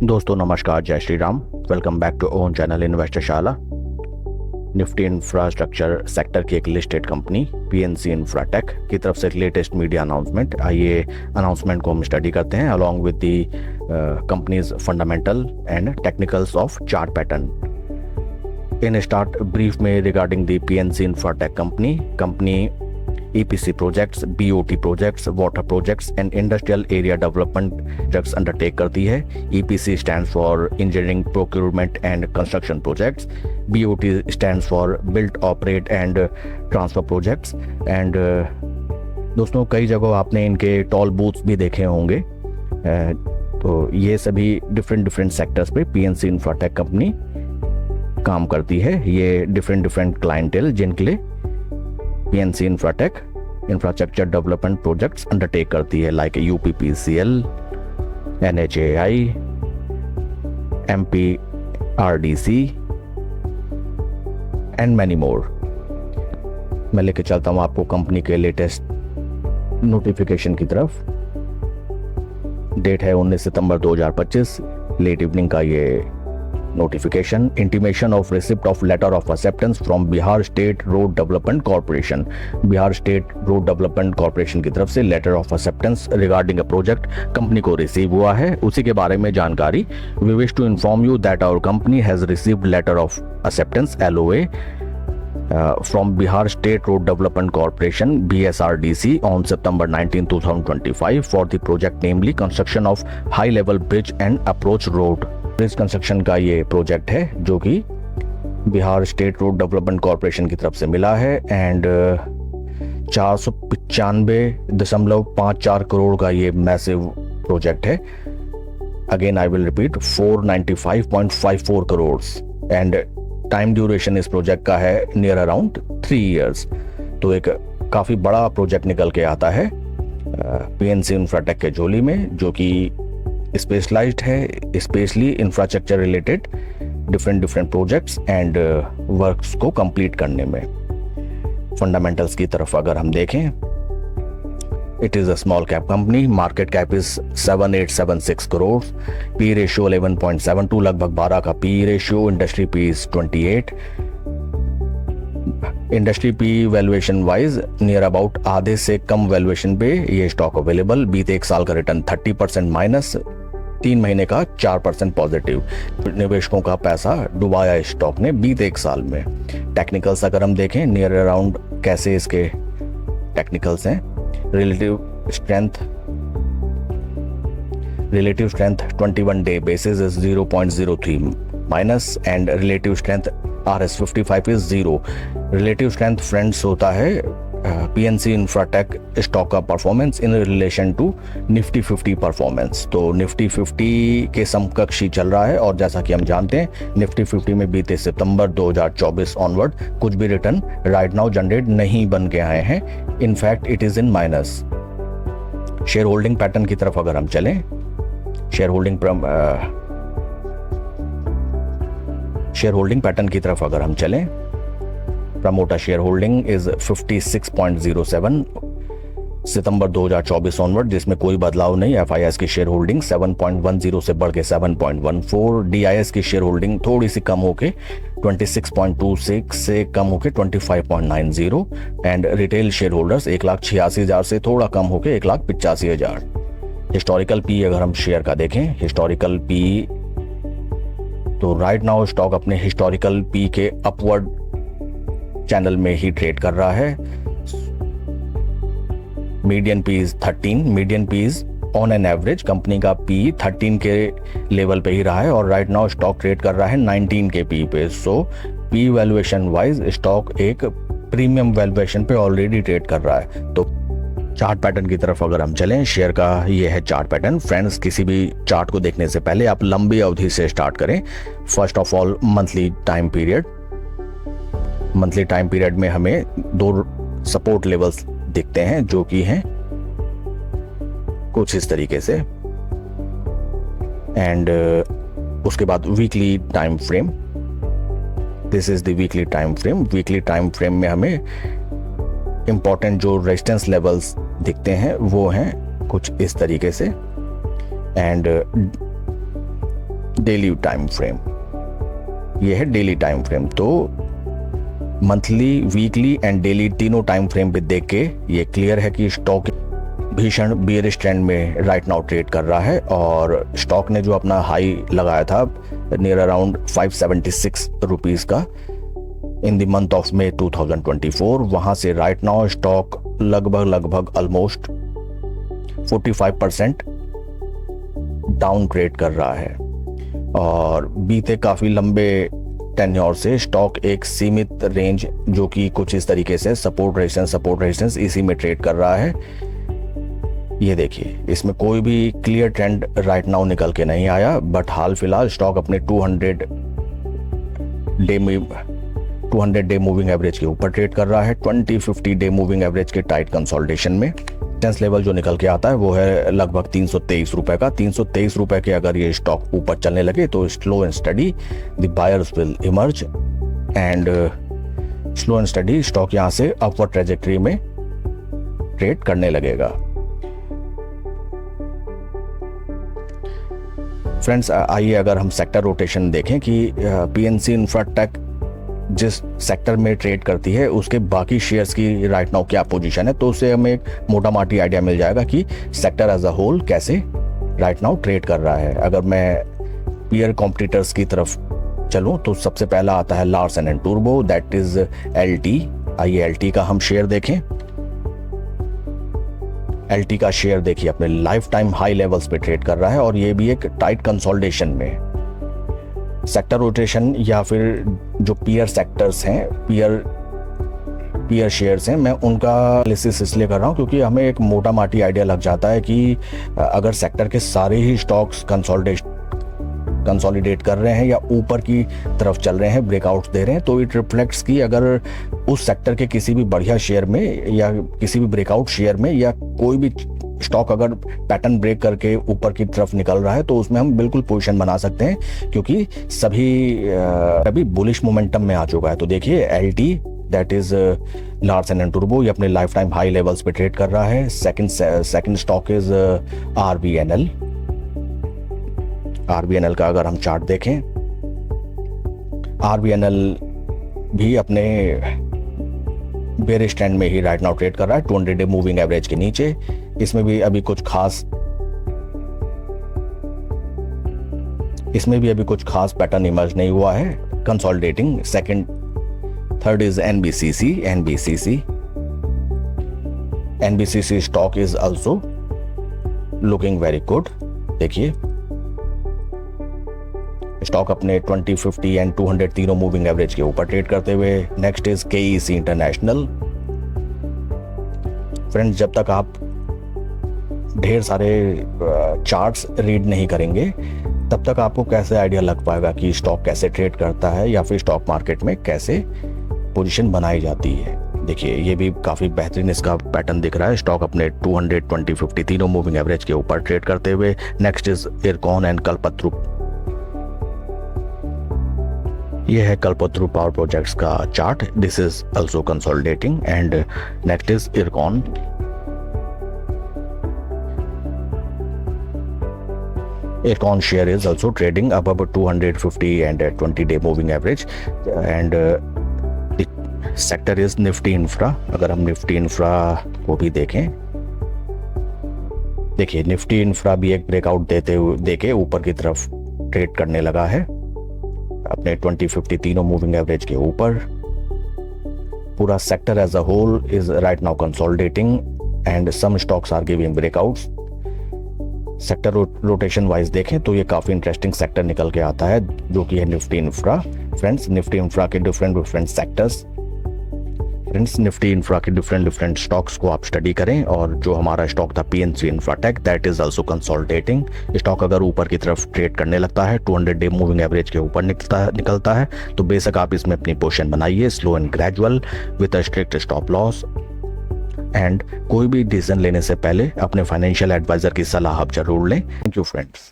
दोस्तों नमस्कार, जय Shri Ram. Welcome back to own channel investor Shala. Nifty infrastructure sector की एक लिस्टेड कंपनी पीएनसी इंफ्राटेक की तरफ से एक लेटेस्ट मीडिया अनाउंसमेंट। आइए अनाउंसमेंट को हम स्टडी करते हैं along with the companies fundamental and technicals of chart pattern. In short brief में regarding the PNC Infratech company EPC projects, BOT projects, water projects and industrial area development projects undertake करती है। EPC stands for engineering, procurement and construction projects. BOT stands for build, operate and transfer projects. And दोस्तों कई जगह आपने इनके toll booths भी देखे होंगे। तो ये सभी डिफरेंट सेक्टर्स पे पीएनसी इंफ्राटेक कंपनी काम करती है। ये डिफरेंट क्लाइंटेल जिनके लिए PNC Infratech infrastructure development projects undertake करती है, like UPPCL, NHAI, MPRDC and many more. मैं लेके चलता हूं आपको कंपनी के लेटेस्ट नोटिफिकेशन की तरफ। डेट है 19 सितंबर 2025, लेट इवनिंग का ये notification. Intimation of receipt of letter of acceptance from Bihar state road development corporation. Bihar state road development corporation की तरफ से letter of acceptance regarding a project company को रिसीव हुआ है, उसी के बारे में जानकारी। We wish to inform you that our company has received letter of acceptance LOA from Bihar State Road Development Corporation BSRDC on September 19, 2025 for the project namely construction of high level bridge and approach road। Bridge construction का ये project है जो कि Bihar state road development corporation की तरफ से मिला है। एंड 495.54 करोड़ का ये मैसिव प्रोजेक्ट है। Again I will repeat, 495.54 crore. And time duration इस प्रोजेक्ट का है नियर अराउंड 3 इयर्स। तो एक काफी बड़ा प्रोजेक्ट निकल के आता है पीएनसी इंफ्राटेक के झोली में, जो कि स्पेशलाइज्ड है specially infrastructure related different projects and works को कंप्लीट करने में। फंडामेंटल्स की तरफ अगर हम देखें, it is a small cap company, market cap is 7876 crore, P ratio 11.72, लगभग 12 का P ratio. Industry P is 28। Industry P valuation wise near about आधे से कम वैल्यूएशन पे ये स्टॉक अवेलेबल। बीते एक साल का रिटर्न 30% माइनस, 3 महीने का 4% पॉजिटिव। निवेशकों का पैसा डुबाया इस स्टॉक ने बीते एक साल में। टेक्निकल्स अगर हम देखें नियर अराउंड कैसे इसके टेक्निकल्स हैं, relative strength 21 day basis is 0.03 minus and relative strength RS55 is 0। Relative strength friends होता है पीएनसी इंफ्राटेक स्टॉक का performance in relation to Nifty 50 performance. तो निफ्टी 50 के समकक्ष ही चल रहा है। और जैसा कि हम जानते हैं निफ्टी 50 में बीते सितंबर 2024 ऑनवर्ड कुछ भी रिटर्न राइट नाउ जनरेट नहीं बन के आए हैं। In fact it is in minus. Share holding pattern की तरफ अगर हम चलें, शेयर होल्डिंग पैटर्न की तरफ अगर हम चलें, promoter share holding is 56.07 September 2024 onward, जिसमें कोई बदलाव नहीं। FIS की शेयर होल्डिंग 7.10 से बढ़ के 7.14, DIS की शेयर होल्डिंग थोड़ी सी कम होके 26.26 से कम होके 25.90 एंड रिटेल शेयर होल्डर्स 1,86,000 से थोड़ा कम होके 1,85,000। हिस्टोरिकल पी अगर हम शेयर का देखें, हिस्टोरिकल पी तो राइट नाउ स्टॉक अपने हिस्टोरिकल पी के अपवर्ड चैनल में ही ट्रेड कर रहा है। Median P is 13, median P is on an average company का पी 13 के लेवल पे ही रहा है और राइट नाउ स्टॉक ट्रेड कर रहा है 19 के पी पे। सो पी वैल्यूएशन वाइज स्टॉक एक प्रीमियम वैल्यूएशन पे ऑलरेडी ट्रेड कर रहा है। तो चार्ट पैटर्न की तरफ अगर हम चलें, शेयर का ये है चार्ट पैटर्न। फ्रेंड्स, किसी भी चार्ट को देखने से पहले आप लंबी अवधि से स्टार्ट करें। First of all monthly time period. Monthly time period में हमें 2 सपोर्ट लेवल्स दिखते हैं जो कि हैं कुछ इस तरीके से। एंड उसके बाद weekly time frame, this is the weekly time frame. Weekly time frame में हमें इंपॉर्टेंट जो रेजिस्टेंस लेवल्स दिखते हैं वो हैं कुछ इस तरीके से। एंड डेली टाइम फ्रेम, ये है डेली टाइम फ्रेम। तो मंथली, वीकली एंड डेली तीनों टाइम फ्रेम पे देख के ये क्लियर है कि स्टॉक भीषण बेयरिश ट्रेंड में राइट नाउ ट्रेड कर रहा है। और स्टॉक ने जो अपना हाई लगाया था नियर अराउंड 576 रुपीज़ का in the month of May 2024, वहाँ से राइट नाउ स्टॉक लगभग ऑलमोस्ट 45% डाउन ट्रेड कर रहा है। और बीते काफ़ी लंबे टेन्योर से स्टॉक एक सीमित रेंज जो कि कुछ इस तरीके से सपोर्ट रेजिस्टेंस इसी में ट्रेड कर रहा है। ये देखिए, इसमें कोई भी क्लियर ट्रेंड राइट नाउ निकल के नहीं आया, बट हाल फिलहाल स्टॉक अपने 200 डे मूविंग एवरेज के ऊपर ट्रेड कर रहा है। 20-50 डे मूविंग एवरेज के टाइट कंसोलिडेशन में रेजिस्टेंस लेवल जो निकल के आता है वो है लगभग 323 रुपए का। 323 रुपए के अगर ये स्टॉक ऊपर चलने लगे तो slow and study the buyers will emerge and slow and study stock यहाँ से अपवर्ड ट्रेजेक्टरी में ट्रेड करने लगेगा। फ्रेंड्स, आइए अगर हम सेक्टर रोटेशन देखें कि पीएनसी इंफ्राटेक जिस सेक्टर में ट्रेड करती है उसके बाकी शेयर्स की राइट नाउ क्या पोजीशन है, तो उससे हमें एक मोटा माटी आइडिया मिल जाएगा कि सेक्टर एज अ होल कैसे राइट नाउ ट्रेड कर रहा है। अगर मैं पीयर कॉम्पिटिटर्स की तरफ चलूं तो सबसे पहला आता है Larsen and Toubro, that is LT. आइए एलटी का हम शेयर देखें। एलटी का शेयर देखिए अपने लाइफ टाइम हाई लेवल्स पे ट्रेड कर रहा है और ये भी एक टाइट कंसोलिडेशन में। सेक्टर रोटेशन या फिर जो पीयर सेक्टर्स हैं, पीयर शेयर्स हैं, मैं उनका एनालिसिस इसलिए कर रहा हूं क्योंकि हमें एक मोटा माटी आइडिया लग जाता है कि अगर सेक्टर के सारे ही स्टॉक्स कंसोलिडेट कर रहे हैं या ऊपर की तरफ चल रहे हैं, ब्रेकआउट्स दे रहे हैं, तो इट रिफ्लेक्ट्स कि अगर उस सेक्टर के किसी भी बढ़िया शेयर में या किसी भी ब्रेकआउट शेयर में या कोई भी स्टॉक अगर पैटर्न ब्रेक करके ऊपर की तरफ निकल रहा है तो उसमें हम बिल्कुल पोजीशन बना सकते हैं क्योंकि अभी बुलिश मोमेंटम में आ चुका है। तो देखिए LT that is Larsen and Toubro, ये अपने लाइफ टाइम हाई लेवल्स पे ट्रेड कर रहा है। सेकंड स्टॉक इज आरबीएनएल का अगर हम चार्ट देखें, आरबीएनएल भी अपने बेयरिश ट्रेंड में ही राइट नाउ ट्रेड कर रहा है 200 डे मूविंग एवरेज के नीचे। इसमें भी अभी कुछ खास पैटर्न इमर्ज नहीं हुआ है, consolidating. Third is NBCC stock is also looking very good. देखिए स्टॉक अपने 20, 50 एंड 200 तीनों मूविंग एवरेज के ऊपर ट्रेड करते हुए। Next is KEC international. Friends, जब तक आप ढेर सारे चार्ट्स रीड नहीं करेंगे तब तक आपको कैसे आइडिया लग पाएगा कि स्टॉक कैसे ट्रेड करता है या फिर स्टॉक मार्केट में कैसे पोजीशन बनाई जाती है। देखिए ये भी काफ़ी बेहतरीन इसका पैटर्न दिख रहा है। स्टॉक अपने 200, 20, 50 तीनों मूविंग एवरेज के ऊपर ट्रेड करते हुए। Next is IRCON and Kalpataru. ये है कल्पतरू पावर प्रोजेक्ट्स का chart. This is also consolidating and next is IRCON. Ircon share is also trading above 250 and 20 day moving average and the sector is Nifty Infra। अगर हम Nifty infra को भी देखें, देखिए Nifty infra भी एक ब्रेकआउट देके ऊपर की तरफ ट्रेड करने लगा है अपने 20, 50 तीनों मूविंग एवरेज के ऊपर। पूरा sector as a whole is right now consolidating and some stocks are giving breakouts. Sector rotation wise देखें तो ये काफ़ी इंटरेस्टिंग सेक्टर निकल के आता है जो कि है निफ्टी इंफ्रा। फ्रेंड्स, निफ्टी इंफ्रा के different sectors, friends Nifty Infra के डिफरेंट स्टॉक्स को आप स्टडी करें। और जो हमारा स्टॉक था PNC Infratech, that is also consolidating. Stock अगर ऊपर की तरफ ट्रेड करने लगता है, 200 डे मूविंग एवरेज के ऊपर निकलता है तो बेशक आप इसमें अपनी पोजीशन बनाइए, slow and gradual with a strict stop loss. And कोई भी डिसीजन लेने से पहले अपने फाइनेंशियल एडवाइजर की सलाह आप जरूर लें। Thank you friends.